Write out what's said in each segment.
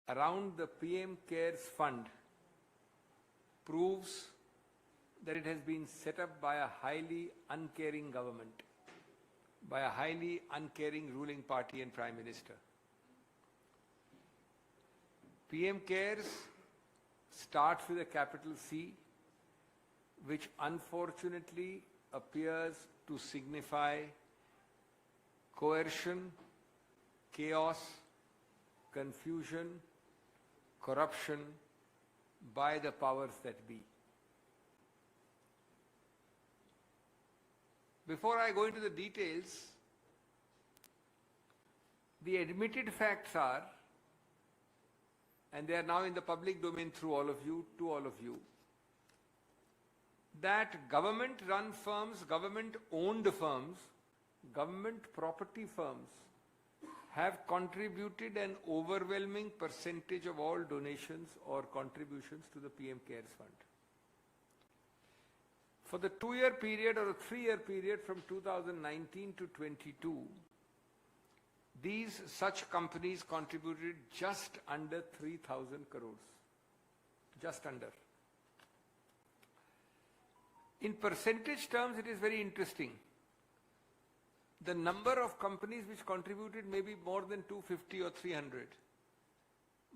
around the PM Cares Fund proves that it has been set up by a highly uncaring government, by a highly uncaring ruling party and Prime Minister. PM Cares starts with a capital C, which unfortunately appears to signify coercion, chaos, confusion, corruption by the powers that be. Before I go into the details, the admitted facts are, and they are now in the public domain through all of you, to all of you, that government-run firms, government-owned firms, government property firms have contributed an overwhelming percentage of all donations or contributions to the PM Cares Fund. For the 2-year period or a 3-year period from 2019 to 22, these such companies contributed just under 3,000 crores. Just under. In percentage terms, it is very interesting. The number of companies which contributed may be more than 250 or 300.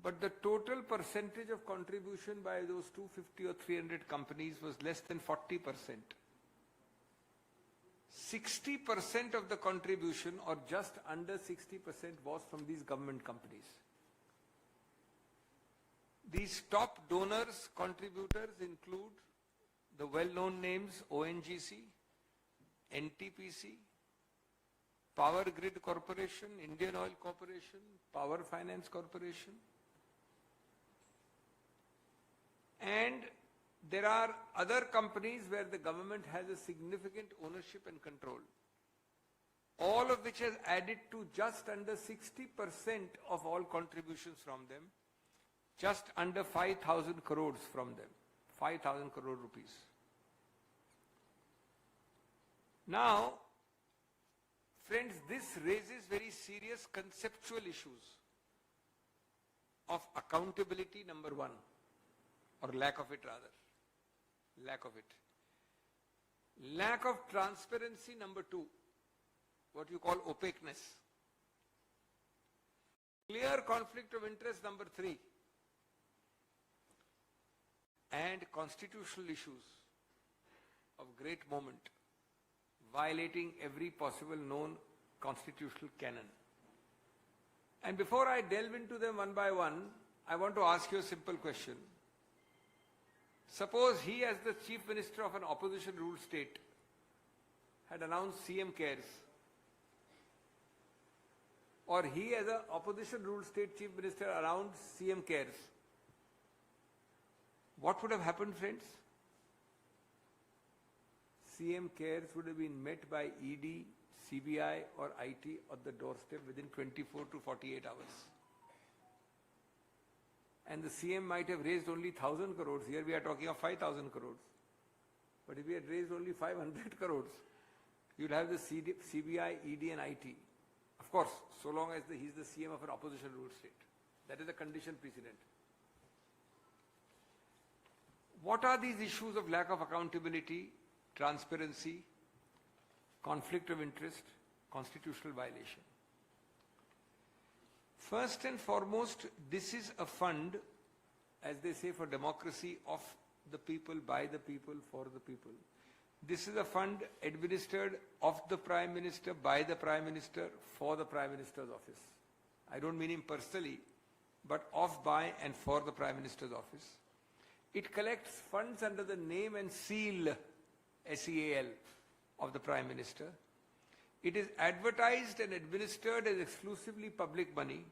But the total percentage of contribution by those 250 or 300 companies was less than 40%. 60% of the contribution, or just under 60%, was from these government companies. These top donors, contributors include the well-known names ONGC, NTPC, Power Grid Corporation, Indian Oil Corporation, Power Finance Corporation. And there are other companies where the government has a significant ownership and control. All of which has added to just under 60% of all contributions from them, just under 5,000 crores from them, 5,000 crore rupees. Now, friends, this raises very serious conceptual issues of accountability, number one, or lack of it rather. Lack of it. Lack of transparency, number two, what you call opaqueness. Clear conflict of interest, number three. And constitutional issues of great moment, violating every possible known constitutional canon. And before I delve into them one by one, I want to ask you a simple question. Suppose he, as the Chief Minister of an opposition-ruled state, had announced CM Cares, or he, as an opposition-ruled state Chief Minister, announced CM Cares, what would have happened, friends? CM Cares would have been met by ED, CBI or IT at the doorstep within 24 to 48 hours. And the CM might have raised only 1,000 crores. Here we are talking of 5,000 crores. But if he had raised only 500 crores, you'd have the CBI, ED and IT. Of course, so long as he's the CM of an opposition-ruled state. That is a condition precedent. What are these issues of lack of accountability, transparency, conflict of interest, constitutional violation? First and foremost, this is a fund, as they say, for democracy, of the people, by the people, for the people. This is a fund administered of the Prime Minister, by the Prime Minister, for the Prime Minister's office. I don't mean him personally, but of, by and for the Prime Minister's office. It collects funds under the name and seal, SEAL, of the Prime Minister. It is advertised and administered as exclusively public money.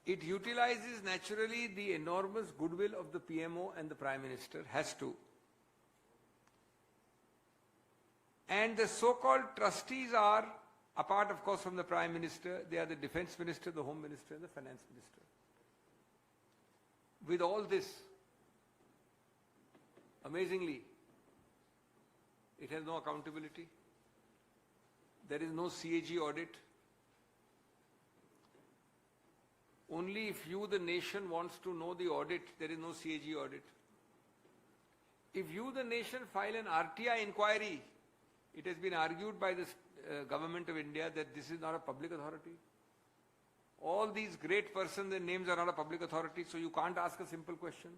It utilizes naturally the enormous goodwill of the PMO and the Prime Minister, has to. And the so-called trustees are, apart of course from the Prime Minister, they are the Defence Minister, the Home Minister and the Finance Minister. With all this, amazingly, it has no accountability. There is no CAG audit. Only if you, the nation, wants to know the audit, there is no CAG audit. If you, the nation, file an RTI inquiry, it has been argued by the government of India that this is not a public authority. All these great persons, their names are not a public authority, so you can't ask a simple question.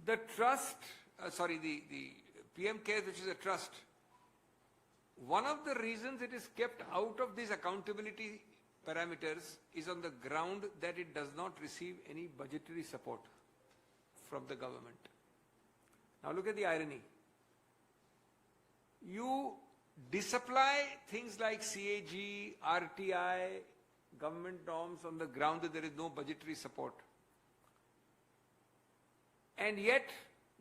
The trust, the PM Cares, which is a trust, one of the reasons it is kept out of these accountability parameters is on the ground that it does not receive any budgetary support from the government. Now look at the irony. You disapply things like CAG, RTI, government norms on the ground that there is no budgetary support. And yet,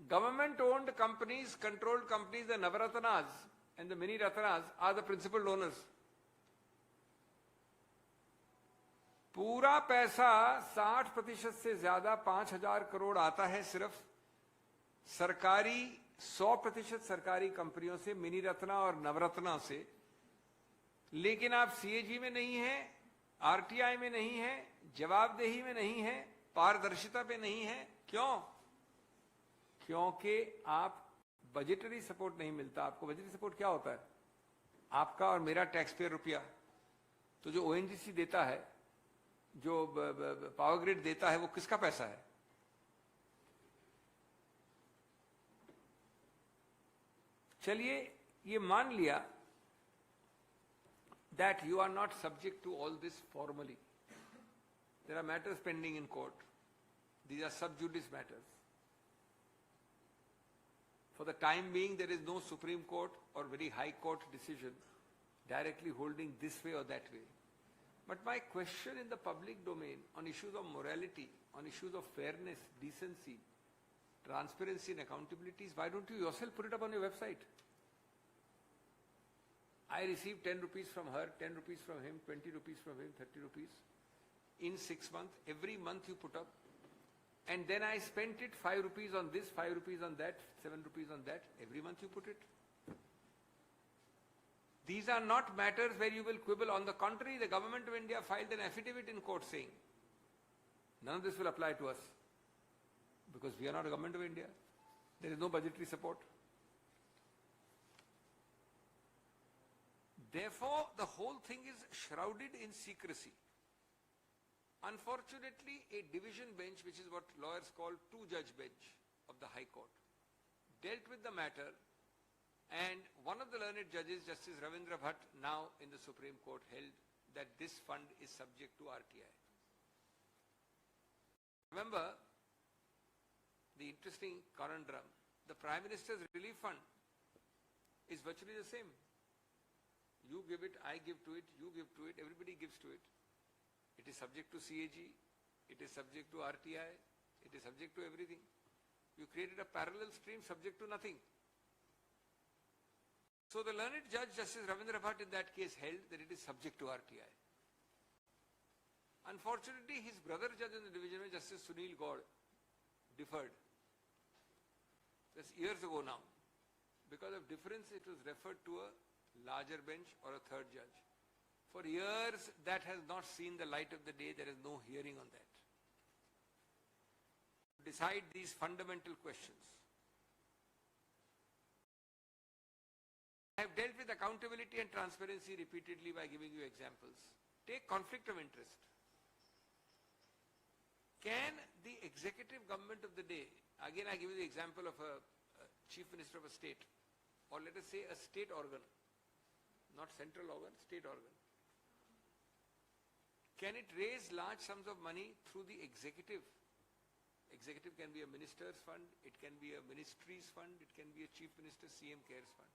government-owned companies, controlled companies, the Navaratnas and the mini Ratnas are the principal donors. पूरा पैसा 60% से ज्यादा 5,000 करोड़ आता है सिर्फ सरकारी 100% सरकारी कंपनियों से, मिनी रत्ना और नवरत्ना से। लेकिन आप CAG में नहीं है, RTI में नहीं है, जवाबदेही में नहीं है, पारदर्शिता पे नहीं है। क्यों? क्योंकि आप बजटरी सपोर्ट नहीं मिलता। आपको बजटरी सपोर्ट क्या होता है? आपका और मेरा टैक्स पेयर रुपया। तो जो ONGC देता है, जो पावर ग्रिड देता है, वो किसका पैसा है? चलिए ये मान लिया that you are not subject to all this formally. There are matters pending in court. These are sub judice matters. For the time being, there is no Supreme Court or very high court decision directly holding this way or that way. But my question in the public domain on issues of morality, on issues of fairness, decency, transparency and accountability is, why don't you yourself put it up on your website? I received 10 rupees from her, 10 rupees from him, 20 rupees from him, 30 rupees in 6 months. Every month you put up. And then I spent it 5 rupees on this, 5 rupees on that, 7 rupees on that. Every month you put it. These are not matters where you will quibble. On the contrary, the government of India filed an affidavit in court saying, none of this will apply to us because we are not a government of India. There is no budgetary support. Therefore, the whole thing is shrouded in secrecy. Unfortunately, a division bench, which is what lawyers call two-judge bench of the High Court, dealt with the matter, and one of the learned judges, Justice Ravindra Bhatt, now in the Supreme Court, held that this fund is subject to RTI. Remember the interesting conundrum. The Prime Minister's Relief Fund is virtually the same. You give it, I give to it, you give to it, everybody gives to it. It is subject to CAG, it is subject to RTI, it is subject to everything. You created a parallel stream subject to nothing. So the learned judge, Justice Ravindra Bhatt, in that case held that it is subject to RTI. Unfortunately, his brother judge in the division, Justice Sunil Gaur, deferred. That's years ago now. Because of difference, it was referred to a larger bench or a third judge. For years, that has not seen the light of the day. There is no hearing on that. Decide these fundamental questions. I have dealt with accountability and transparency repeatedly by giving you examples. Take conflict of interest. Can the executive government of the day, again I give you the example of a chief minister of a state, or let us say a state organ, not central organ, state organ. Can it raise large sums of money through the executive? Executive can be a minister's fund, it can be a ministry's fund, it can be a chief minister's CM Cares fund.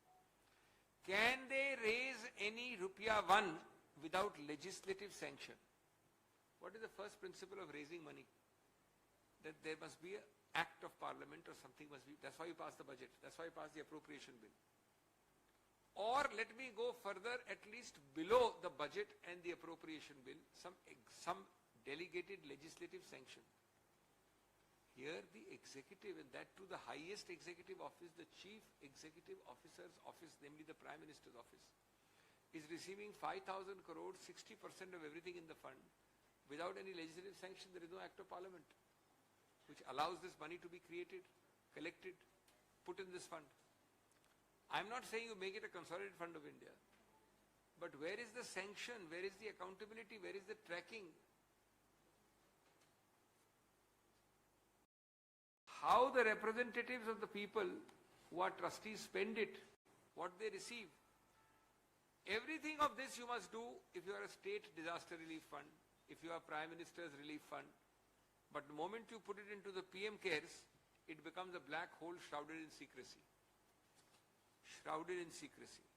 Can they raise any rupia one without legislative sanction? What is the first principle of raising money? That there must be an act of parliament or something must be. That's why you pass the budget. That's why you pass the appropriation bill. Or let me go further, at least below the budget and the appropriation bill, some delegated legislative sanction. Here the executive, and that to the highest executive office, the chief executive officer's office, namely the Prime Minister's office, is receiving 5,000 crores, 60% of everything in the fund, without any legislative sanction. There is no act of parliament which allows this money to be created, collected, put in this fund. I'm not saying you make it a consolidated fund of India, but where is the sanction? Where is the accountability? Where is the tracking? How the representatives of the people who are trustees spend it, what they receive. Everything of this you must do if you are a state disaster relief fund, if you are Prime Minister's relief fund. But the moment you put it into the PM cares, it becomes a black hole shrouded in secrecy. Shrouded in secrecy.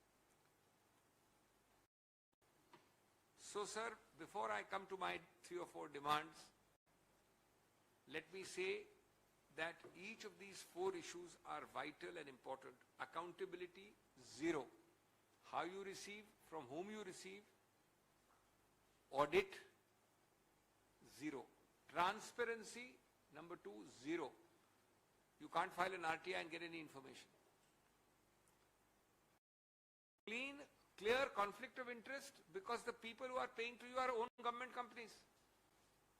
So, sir, before I come to my 3 or 4 demands, let me say that each of these 4 issues are vital and important. Accountability, 0. How you receive, from whom you receive. Audit, 0. Transparency, number 2, 0. You can't file an RTI and get any information. Clear conflict of interest, because the people who are paying to you are own government companies.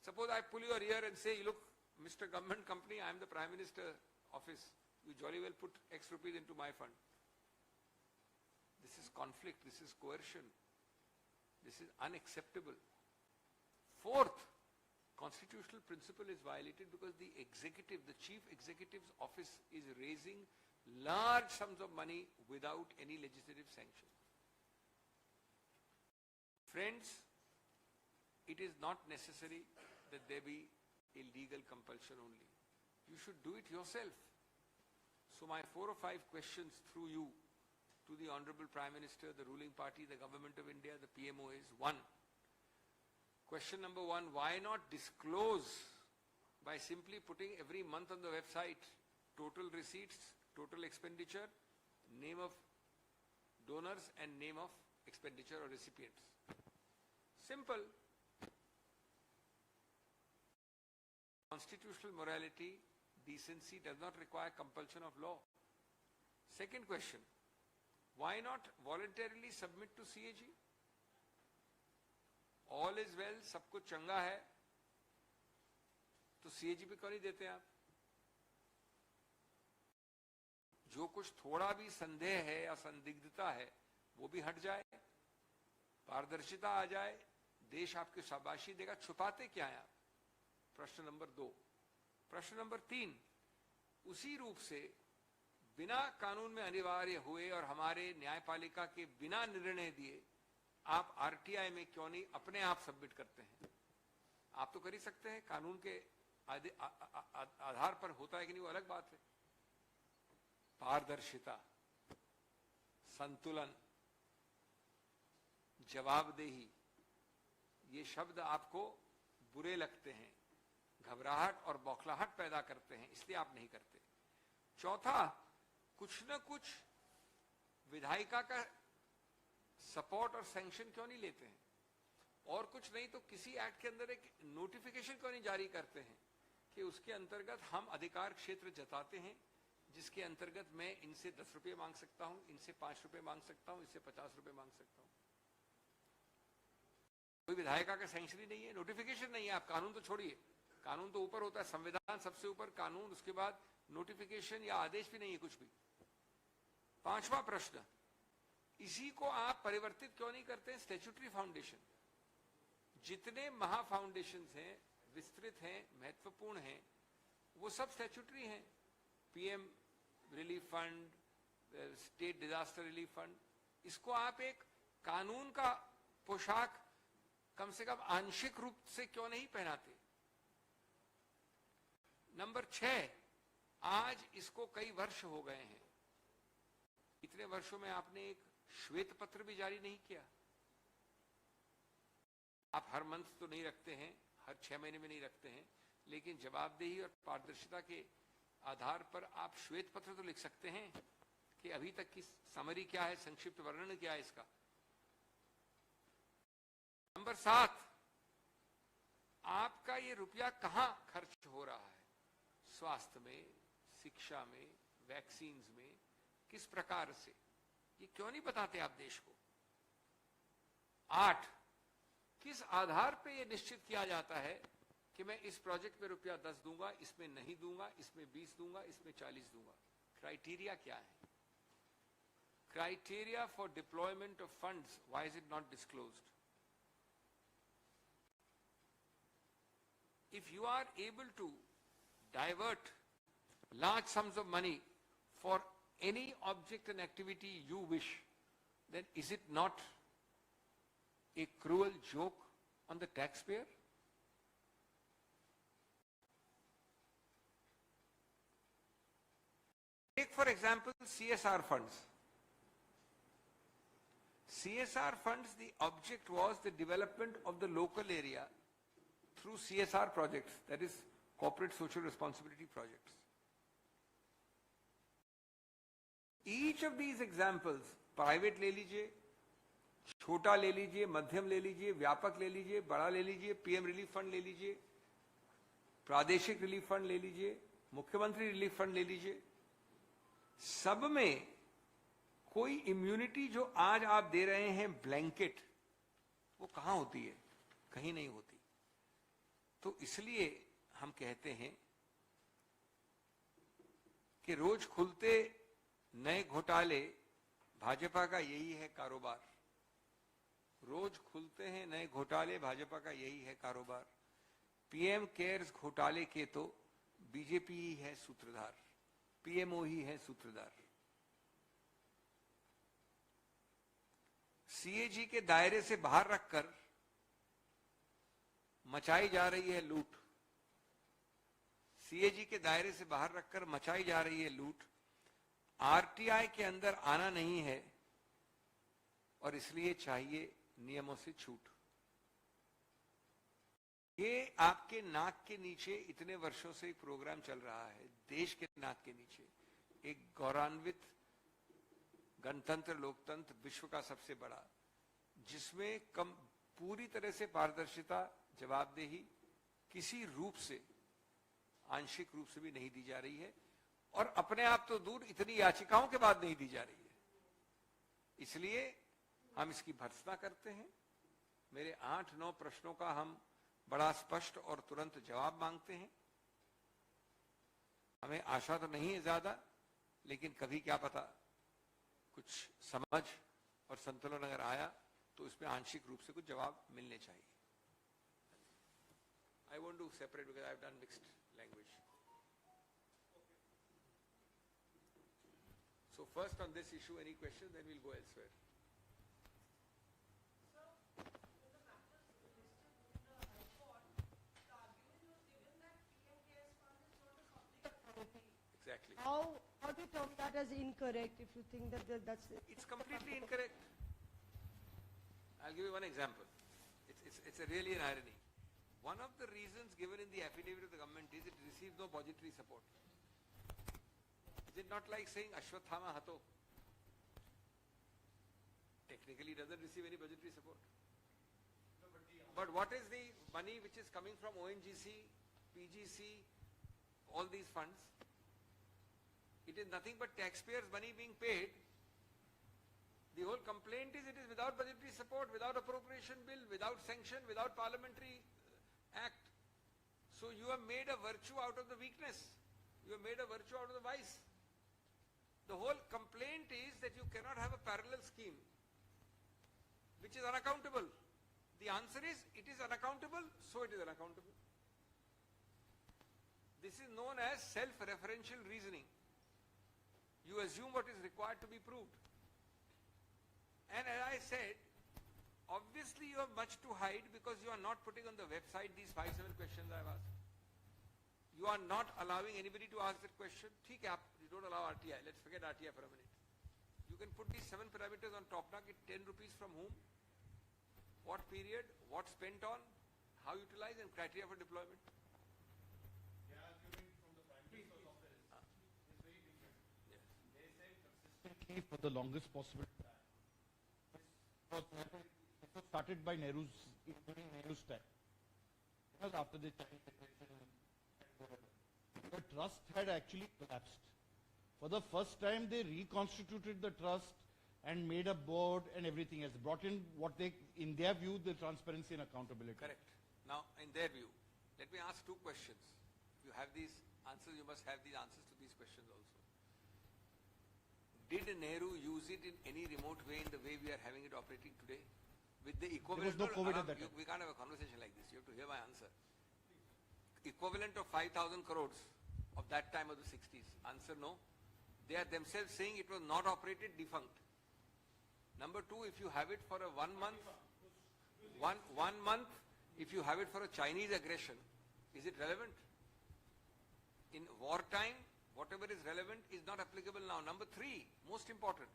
Suppose I pull your ear and say, look, Mr. Government Company, I am the Prime Minister office. You jolly well put X rupees into my fund. This is conflict. This is coercion. This is unacceptable. 4th, constitutional principle is violated because the executive, the chief executive's office is raising large sums of money without any legislative sanction. Friends, it is not necessary that there be a legal compulsion only. You should do it yourself. So my 4 or 5 questions through you to the Honorable Prime Minister, the ruling party, the Government of India, the PMO is: 1. Question number 1, why not disclose by simply putting every month on the website total receipts, total expenditure, name of donors and name of expenditure or recipients? Simple. Constitutional morality, decency does not require compulsion of law. Second question, why not voluntarily submit to CAG? All is well, सब कुछ चंगा है, तो CAG पे क्यों नहीं देते आप? जो कुछ थोड़ा भी संदेह है या संदिग्धता है, वो भी हट जाए, पारदर्शिता आ जाए, देश आपकी शाबाशी देगा. छुपाते क्या है आप? प्रश्न नंबर 2. प्रश्न नंबर 3, उसी रूप से बिना कानून में अनिवार्य हुए और हमारे न्यायपालिका के बिना निर्णय दिए आप आरटीआई में क्यों नहीं अपने आप सबमिट करते हैं? आप तो कर ही सकते हैं, कानून के आधार पर होता है कि नहीं वो अलग बात है. पारदर्शिता, संतुलन, जवाबदेही, ये शब्द आपको बुरे लगते हैं, घबराहट और बौखलाहट पैदा करते हैं, इसलिए आप नहीं करते. चौथा, कुछ न कुछ विधायिका का सपोर्ट और सैंक्शन क्यों नहीं लेते हैं? और कुछ नहीं तो किसी एक्ट के अंदर एक नोटिफिकेशन क्यों नहीं जारी करते हैं कि उसके अंतर्गत हम अधिकार क्षेत्र जताते हैं, जिसके अंतर्गत मैं इनसे 10 रुपये मांग सकता हूं, इनसे 5 रुपये मांग सकता हूं, इससे 50 रुपये मांग सकता हूं. कोई विधायिका का सैंक्शन ही नहीं है, नोटिफिकेशन नहीं है. आप कानून तो छोड़िए, कानून तो ऊपर होता है, संविधान सबसे ऊपर, कानून उसके बाद नोटिफिकेशन या आदेश भी नहीं है कुछ भी. 5वां प्रश्न, इसी को आप परिवर्तित क्यों नहीं करते हैं स्टैट्यूटरी फाउंडेशन? जितने महा फाउंडेशंस हैं, विस्तृत हैं, महत्वपूर्ण हैं, वो सब स्टैट्यूटरी हैं. PM relief fund, state disaster relief fund, इसको आप एक कानून का पोशाक कम से कम आंशिक रूप से क्यों नहीं पहनाते? नंबर 6, आज इसको कई वर्ष हो गए हैं, इतने वर्षों में आपने एक श्वेत पत्र भी जारी नहीं किया. आप हर मंथ तो नहीं रखते हैं, हर 6 महीने में नहीं रखते हैं, लेकिन जवाबदेही और पारदर्शिता के आधार पर आप श्वेत पत्र तो लिख सकते हैं कि अभी तक की समरी क्या है, संक्षिप्त वर्णन क्या है इसका. नंबर 7, आपका ये रुपया कहां खर्च हो रहा है? स्वास्थ्य में, शिक्षा में, वैक्सीन्स में, किस प्रकार से? ये क्यों नहीं बताते आप देश को? 8, किस आधार पे ये निश्चित किया जाता है कि मैं इस प्रोजेक्ट पे रुपया 10 दूंगा, इसमें नहीं दूंगा, इसमें 20 दूंगा, इसमें 40 दूंगा? क्राइटेरिया क्या है? Criteria for deployment of funds, why is it not disclosed? If you are able to divert large sums of money for any object and activity you wish, then is it not a cruel joke on the taxpayer? Take for example CSR funds. CSR funds, the object was the development of the local area through CSR projects, that is corporate social responsibility projects. Each of these examples, private ले लीजिए, छोटा ले लीजिए, मध्यम ले लीजिए, व्यापक ले लीजिए, बड़ा ले लीजिए, पीएम रिलीफ फंड ले लीजिए, प्रादेशिक रिलीफ फंड ले लीजिए, मुख्यमंत्री रिलीफ फंड ले लीजिए, सब में कोई इम्यूनिटी जो आज आप दे रहे हैं ब्लैंकेट, वो कहां होती है? कहीं नहीं होती। तो इसलिए हम कहते हैं कि रोज खुलते नए घोटाले, भाजपा का यही है कारोबार। रोज खुलते हैं नए घोटाले, भाजपा का यही है कारोबार। पीएम केयर्स घोटाले के तो बीजेपी ही है सूत्रधार, पीएमओ ही है सूत्रधार। सीएजी के दायरे से बाहर रखकर मचाई जा रही है लूट, सीएजी के दायरे से बाहर रखकर मचाई जा रही है लूट। आरटीआई के अंदर आना नहीं है और इसलिए चाहिए नियमों से छूट। ये आपके नाक के नीचे इतने वर्षों से प्रोग्राम चल रहा है, देश के नाक के नीचे एक गौरवान्वित गणतंत्र, लोकतंत्र, विश्व का सबसे बड़ा, जिसमें पूरी तरह से पारदर्शिता, जवाबदेही किसी रूप से, आंशिक रूप से भी नहीं दी जा रही है, और अपने आप तो दूर इतनी याचिकाओं के बाद नहीं दी जा रही है। इसलिए हम इसकी भर्त्सना करते हैं। मेरे 8-9 प्रश्नों का हम बड़ा स्पष्ट और तुरंत जवाब मांगते हैं। हमें आशा तो नहीं है ज्यादा, लेकिन कभी क्या पता कुछ समझ और संतुलन अगर आया तो इसमें आंशिक रूप से कुछ जवाब मिलने चाहिए। I won't do separate because I've done mixed language. So first on this issue, any questions, then we'll go elsewhere. Exactly. How do you term that as incorrect if you think that that's it? It's completely incorrect. I'll give you one example. It's a really an irony. One of the reasons given in the affidavit of the government is it receives no budgetary support. Is it not like saying Ashwathama Hato? Technically it doesn't receive any budgetary support. But what is the money which is coming from ONGC, PGC, all these funds? It is nothing but taxpayers' money being paid. The whole complaint is it is without budgetary support, without appropriation bill, without sanction, without parliamentary act. So you have made a virtue out of the weakness. You have made a virtue out of the vice. The whole complaint is that you cannot have a parallel scheme which is unaccountable. The answer is it is unaccountable, so it is unaccountable. This is known as self-referential reasoning. You assume what is required to be proved. And as I said, obviously you have much to hide because you are not putting on the website these 5-7 questions I have asked. You are not allowing anybody to ask that question. ठीक है, you don't allow RTI. Let's forget RTI for a minute. You can put these 7 parameters on top. Now get 10 rupees from whom, what period, what spent on, how utilized, and criteria for deployment. For the longest possible time. It was started by Nehru's time. Because after the trust had actually collapsed. For the first time they reconstituted the trust, and made a board and everything else. Brought in what they, in their view, the transparency and accountability. Correct. Now, in their view, let me ask two questions. If you have these answers, you must have these answers to these questions also. Did Nehru use it in any remote way in the way we are having it operating today? With the equivalent... There was no COVID at that time. We can't have a conversation like this. You have to hear my answer. Equivalent of 5,000 crores of that time of the 60s. Answer no. They are themselves saying it was not operated, defunct. Number two, if you have it for a 1 month, one month, if you have it for a Chinese aggression, is it relevant? In wartime, whatever is relevant is not applicable now. Number three, most important,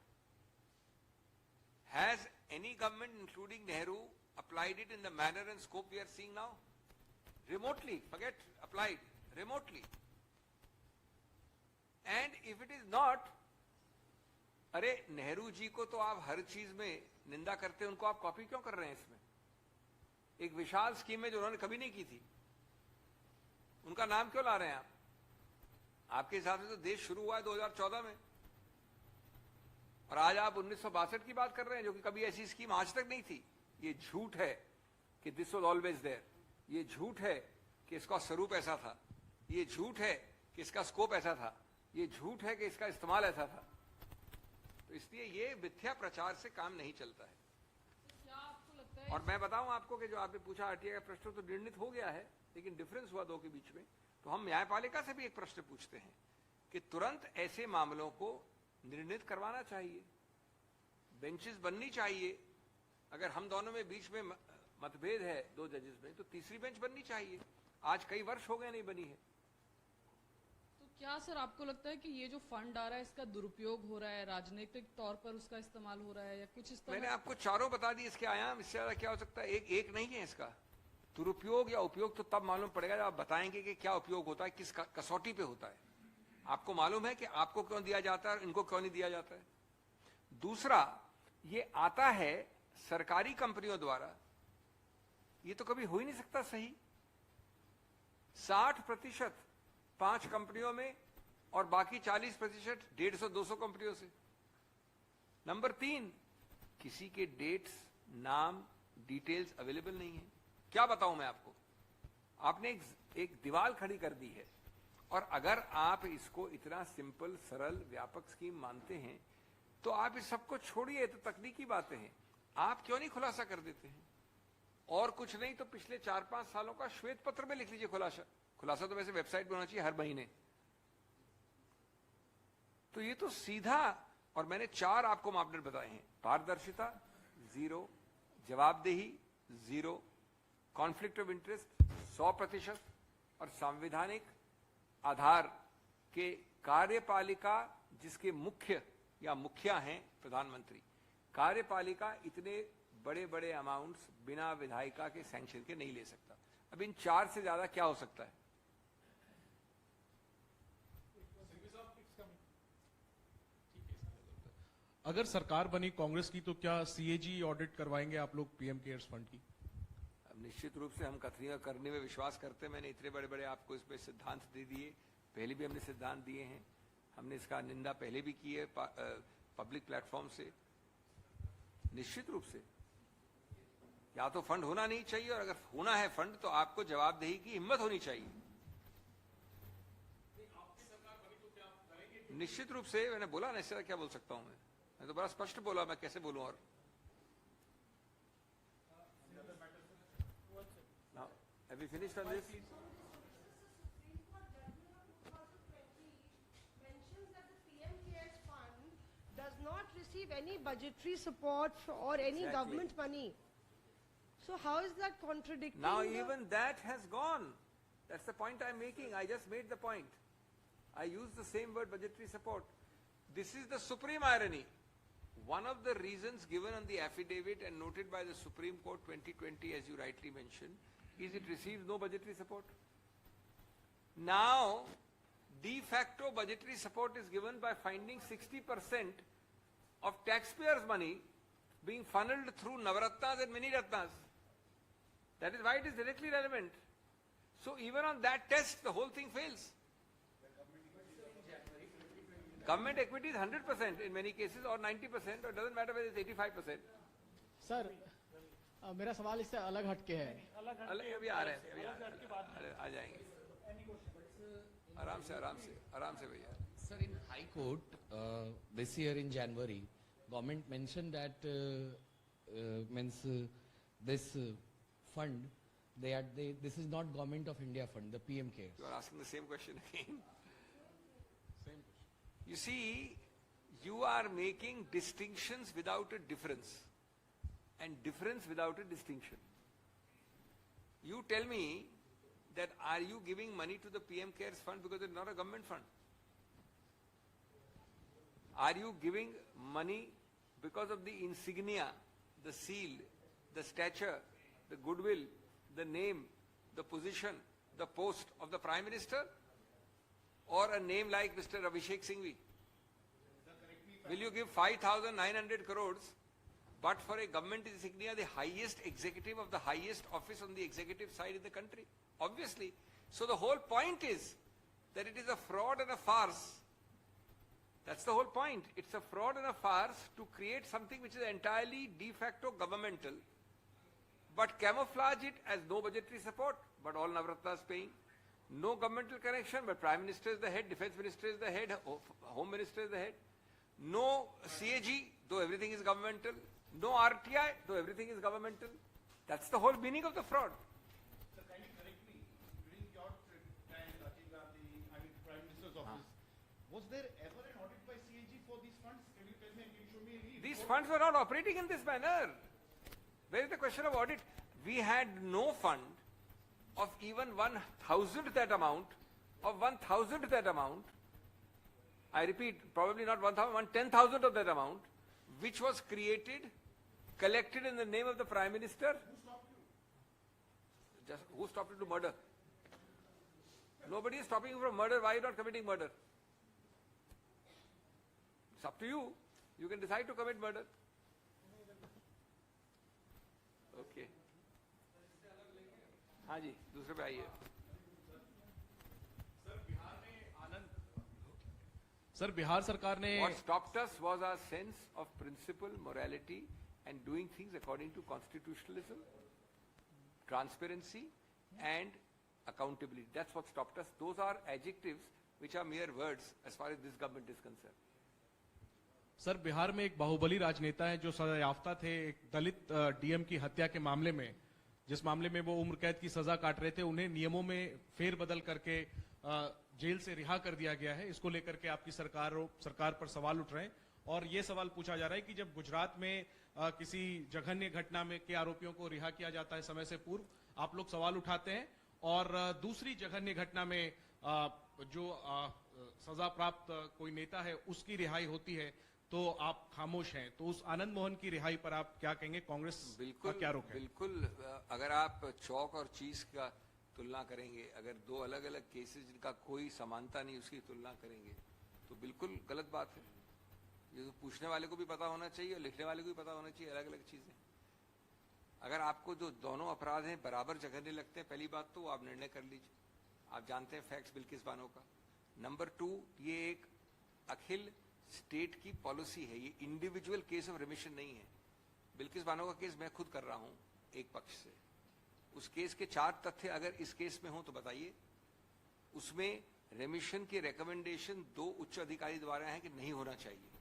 has any government, including Nehru, applied it in the manner and scope we are seeing now? Remotely, forget applied, remotely. And if it is not, अरे नेहरू जी को तो आप हर चीज में निंदा करते हैं, उनको आप कॉपी क्यों कर रहे हैं इसमें? एक विशाल स्कीम है जो उन्होंने कभी नहीं की थी, उनका नाम क्यों ला रहे हैं आप? आपके हिसाब से तो देश शुरू हुआ है 2014 में, और आज आप 1962 की बात कर रहे हैं, जो कि कभी ऐसी स्कीम आज तक नहीं थी। ये झूठ है कि दिस वाज ऑलवेज देयर, ये झूठ है कि इसका स्वरूप ऐसा था, ये झूठ है कि इसका स्कोप ऐसा था, ये झूठ है कि इसका इस्तेमाल ऐसा था। तो इसलिए ये मिथ्या प्रचार से काम नहीं चलता है। क्या आपको लगता है? और मैं बताऊं आपको कि जो आपने पूछा आरटीआई का प्रश्न तो निर्णित हो गया है, लेकिन डिफरेंस हुआ दो के बीच में। तो हम न्यायपालिका से भी एक प्रश्न पूछते हैं कि तुरंत ऐसे मामलों को निर्णित करवाना चाहिए, बेंचेस बननी चाहिए। अगर हम दोनों में बीच में मतभेद है दो जजेस में, तो तीसरी बेंच बननी चाहिए। आज कई वर्ष हो गए नहीं बनी है। तो क्या सर आपको लगता है कि ये जो फंड आ रहा है इसका दुरुपयोग हो रहा है, राजनीतिक तौर पर उसका इस्तेमाल हो रहा है, या कुछ इस तरह? मैंने आपको चारों बता दिए इसके आयाम, इससे ज्यादा क्या हो सकता है? एक नहीं है इसका। दुरुपयोग या उपयोग तो तब मालूम पड़ेगा जब आप बताएंगे कि क्या उपयोग होता है, किस कसौटी पे होता है। आपको मालूम है कि आपको क्यों दिया जाता है और इनको क्यों नहीं दिया जाता है। दूसरा, ये आता है सरकारी कंपनियों द्वारा, ये तो कभी हो ही नहीं सकता सही। 60% 5 कंपनियों में और बाकी 40% 150-200 कंपनियों से। नंबर 3, किसी के डेट्स, नाम, डिटेल्स अवेलेबल नहीं है। क्या बताऊं मैं आपको? आपने एक दीवार खड़ी कर दी है, और अगर आप इसको इतना सिंपल, सरल, व्यापक स्कीम मानते हैं तो आप इस सबको छोड़िए, तो तकनीकी बातें हैं, आप क्यों नहीं खुलासा कर देते हैं? और कुछ नहीं तो पिछले 4-5 सालों का श्वेत पत्र में लिख लीजिए खुलासा। खुलासा तो वैसे वेबसाइट पर होना चाहिए हर महीने। तो ये तो सीधा, और मैंने 4 आपको मापदंड बताए हैं: पारदर्शिता 0, जवाबदेही 0, कॉन्फ्लिक्ट ऑफ इंटरेस्ट 100% और संवैधानिक आधार के कार्यपालिका, जिसके मुख्य या मुखिया हैं प्रधानमंत्री। कार्यपालिका इतने बड़े बड़े अमाउंट्स बिना विधायिका के सैंक्शन के नहीं ले सकता। अब इन 4 से ज्यादा क्या हो सकता है? अगर सरकार बनी कांग्रेस की तो क्या सीएजी ऑडिट करवाएंगे आप लोग पीएम केयर्स फंड की? अब निश्चित रूप से हम कथनी करने में विश्वास करते हैं। मैंने इतने बड़े बड़े आपको इस पे सिद्धांत दे दिए, पहले भी हमने सिद्धांत दिए हैं, हमने इसका निंदा पहले भी की है पब्लिक प्लेटफॉर्म से। निश्चित रूप से या तो फंड होना नहीं चाहिए, और अगर होना है फंड तो आपको जवाबदेही की हिम्मत होनी चाहिए। निश्चित रूप से, मैंने बोला ना, इससे क्या बोल सकता हूं मैं तो बड़ा स्पष्ट बोला, मैं कैसे बोलूं? और now, have we finished on this? Does not receive any budgetary support or any Exactly. government money. So how is that contradicting? Now the- even that has gone. That's the point I'm making. I just made the point. I used the same word, budgetary support. This is the supreme irony. One of the reasons given on the affidavit and noted by the Supreme Court 2020, as you rightly mentioned, is it receives no budgetary support. Now, de facto budgetary support is given by finding 60% of taxpayers' money being funneled through Navaratnas and Mini Ratnas. That is why it is directly relevant. So even on that test, the whole thing fails. Government equity is 100% in many cases or 90% or it doesn't matter whether it's 85%. Sir मेरा सवाल इससे अलग हटके है. अलग अभी आ रहे हैं, अरे आ जाएंगे. आराम से भैया. Sir, in High Court, this year in January, government mentioned that this fund, this is not Government of India fund, the PM cares. You are asking the same question again. You see, you are making distinctions without a difference and difference without a distinction. You tell me that are you giving money to the PM Cares fund because it's not a government fund? Are you giving money because of the insignia, the seal, the stature, the goodwill, the name, the position, the post of the Prime Minister? Or a name like Mr. Abhishek Singhvi? Will you give 5,900 crores, but for a government insignia, the highest executive of the highest office on the executive side in the country? Obviously. So the whole point is that it is a fraud and a farce. That's the whole point. It's a fraud and a farce to create something which is entirely de facto governmental, but camouflage it as no budgetary support, but all Navratnas paying. No governmental connection, but Prime Minister is the head, Defense Minister is the head, Home Minister is the head. No CAG, though everything is governmental. No RTI, though everything is governmental. That's the whole meaning of the fraud. Sir, kindly correct me. During your time, Rajiv Gandhi, Prime Minister's office, was there ever an audit by CAG for these funds? Can you tell me and can you show me any These report? funds were not operating in this manner. Where is the question of audit? We had no fund of even 1,000th that amount, of 1,000th that amount, I repeat, probably not 1,000, 1/10,000th of that amount, which was created, collected in the name of the Prime Minister. Who stopped you to murder? Nobody is stopping you from murder. Why are you not committing murder? It's up to you. You can decide to commit murder. Okay. हाँ जी, दूसरे पे आइए. Sir Bihar सरकार ने What stopped us was our sense of principle, morality, and doing things according to constitutionalism, transparency, and accountability. That's what stopped us. Those are adjectives which are mere words as far as this government is concerned. Sir Bihar में एक बाहुबली राजनेता है जो सजायाफ्ता थे एक दलित DM की हत्या के मामले में, जिस मामले में वो उम्र कैद की सजा काट रहे थे, उन्हें नियमों में फेरबदल करके जेल से रिहा कर दिया गया है. इसको लेकर के आपकी सरकार पर सवाल उठ रहे हैं और ये सवाल पूछा जा रहा है कि जब गुजरात में किसी जघन्य घटना में के आरोपियों को रिहा किया जाता है समय से पूर्व, आप लोग सवाल उठाते हैं और दूसरी जघन्य घटना में जो सजा प्राप्त कोई नेता है उसकी रिहाई होती है तो आप खामोश हैं. तो उस आनंद मोहन की रिहाई पर आप क्या कहेंगे? कांग्रेस का क्या रुख है? बिल्कुल. अगर आप चौक और चीज का तुलना करेंगे, अगर दो अलग अलग केसेस जिनका कोई समानता नहीं उसकी तुलना करेंगे तो बिल्कुल गलत बात है. ये तो पूछने वाले को भी पता होना चाहिए और लिखने वाले को भी पता होना चाहिए अलग अलग चीजें. अगर आपको जो दोनों अपराध हैं बराबर जघन्य लगते हैं, पहली बात तो आप निर्णय कर लीजिए. आप जानते हैं फैक्ट्स बिल्किस बानो का. नंबर 2, ये एक अखिल स्टेट की पॉलिसी है, ये इंडिविजुअल केस ऑफ रिमिशन नहीं है. बिल्किस बानो का केस मैं खुद कर रहा हूं एक पक्ष से. उस केस के 4 तथ्य अगर इस केस में हो तो बताइए. उसमें रेमिशन की रिकमेंडेशन 2 उच्च अधिकारी द्वारा है कि नहीं होना चाहिए.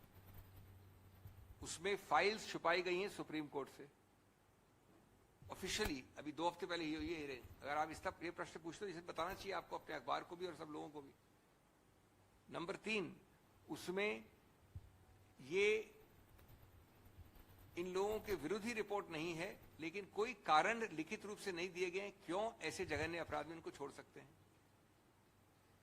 उसमें फाइल्स छुपाई गई हैं सुप्रीम कोर्ट से ऑफिशियली, अभी 2 हफ्ते पहले ये हियरिंग. अगर आप इस तक ये प्रश्न पूछते हो, इसे बताना चाहिए आपको, अपने अखबार को भी और सब लोगों को भी. नंबर 3, उसमें ये इन लोगों के विरुद्ध ही रिपोर्ट नहीं है, लेकिन कोई कारण लिखित रूप से नहीं दिए गए क्यों ऐसे जघन्य अपराध में इनको छोड़ सकते हैं.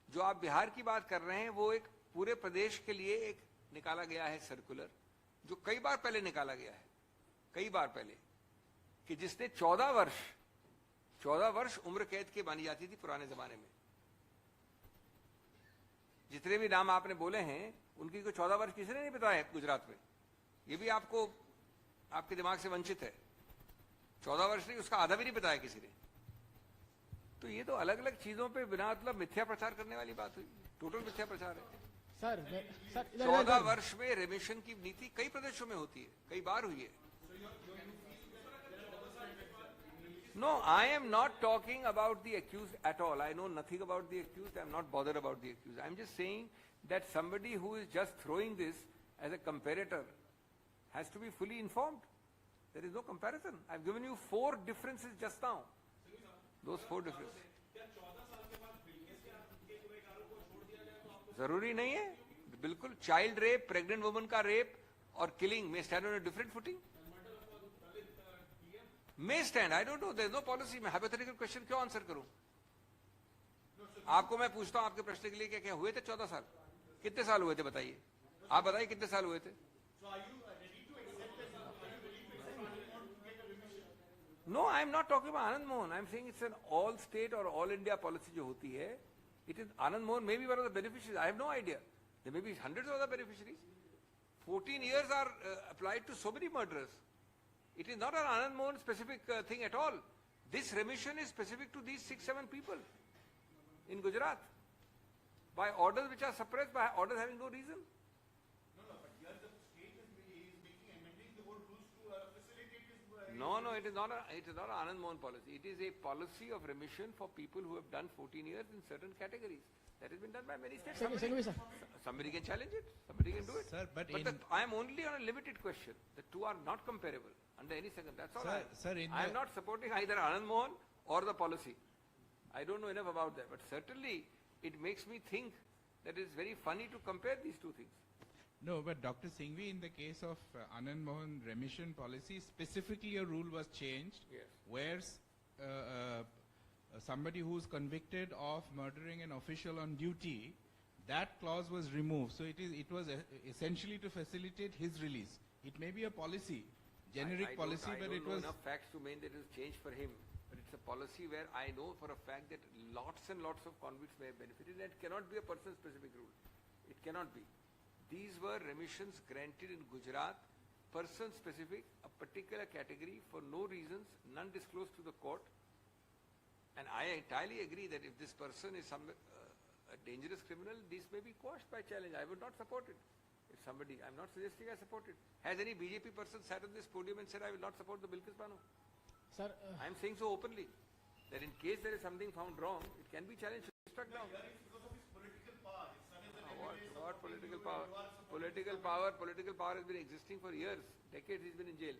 जो आप बिहार की बात कर रहे हैं वो एक पूरे प्रदेश के लिए एक निकाला गया है सर्कुलर, जो कई बार पहले निकाला गया है, कई बार पहले, कि जिसने 14 वर्ष उम्र कैद की मानी जाती थी पुराने जमाने में. जितने भी नाम आपने बोले हैं उनकी कोई 14 वर्ष किसी ने नहीं बताया गुजरात में. ये भी आपको आपके दिमाग से वंचित है. 14 वर्ष नहीं, उसका आधा भी नहीं बताया किसी ने. तो ये तो अलग अलग चीजों पे बिना मतलब मिथ्या प्रचार करने वाली बात हुई. टोटल मिथ्या प्रचार है. सर सर इधर 14 वर्ष में रेमिशन की नीति कई प्रदेशों में होती है, कई बार हुई है. No, I am not talking about the accused at all. I know nothing about the accused. I am not bothered about the accused. I am just saying that somebody who is just throwing this as a comparator has to be fully informed. There is no comparison. I have given you 4 differences just now. Those 4 differences. जरूरी नहीं है, बिल्कुल. Child rape, pregnant woman का rape और killing में stand on a different footing. May stand. I don't know. There is no policy. मैं hypothetical question क्यों answer करूं? आपको मैं पूछता हूं आपके प्रश्न के लिए क्या क्या हुए थे 14 साल? कितने साल हुए थे बताइए? आप बताइए कितने साल हुए थे? No, I am not talking about Anand Mohan. I am saying it's an all state or all India policy जो होती है. It is Anand Mohan may be one of the beneficiaries. I have no idea. There may be hundreds of other beneficiaries. 14 years are applied to so many murderers. It is not an Anand Mohan specific thing at all. This remission is specific to these 6-7 people in Gujarat by orders which are suppressed, by orders having no reason. No, but here the state is making amending the whole rules to facilitate this. No, it is not an Anand Mohan policy. It is a policy of remission for people who have done 14 years in certain categories. That has been done by many states. Somebody can challenge it. Somebody can do it. Sir, but I am only on a limited question. The two are not comparable under any second. That's all. I am not supporting either Anand Mohan or the policy. I don't know enough about that. But certainly it makes me think that it's very funny to compare these two things. no, but Dr. Singhvi, in the case of Anand Mohan remission policy, specifically a rule was changed Yes. where somebody who's convicted of murdering an official on duty, that clause was removed. So it was essentially to facilitate his release. It may be a policy, generic policy, but it was... I don't know enough facts to mean that it was changed for him. But it's a policy where I know for a fact that lots and lots of convicts may have benefited. And it cannot be a person-specific rule. It cannot be. These were remissions granted in Gujarat, person-specific, a particular category for no reasons, none disclosed to the court. And I entirely agree that if this person is a dangerous criminal, this may be quashed by challenge. I would not support it. If somebody, I'm not suggesting I support it. Has any BJP person sat on this podium and said, I will not support the Bilkis Bano? Sir, I'm saying so openly, that in case there is something found wrong, it can be challenged, struck down. Because of his political power. His son is an What political power? Political power has been existing for years, decades he's been in jail.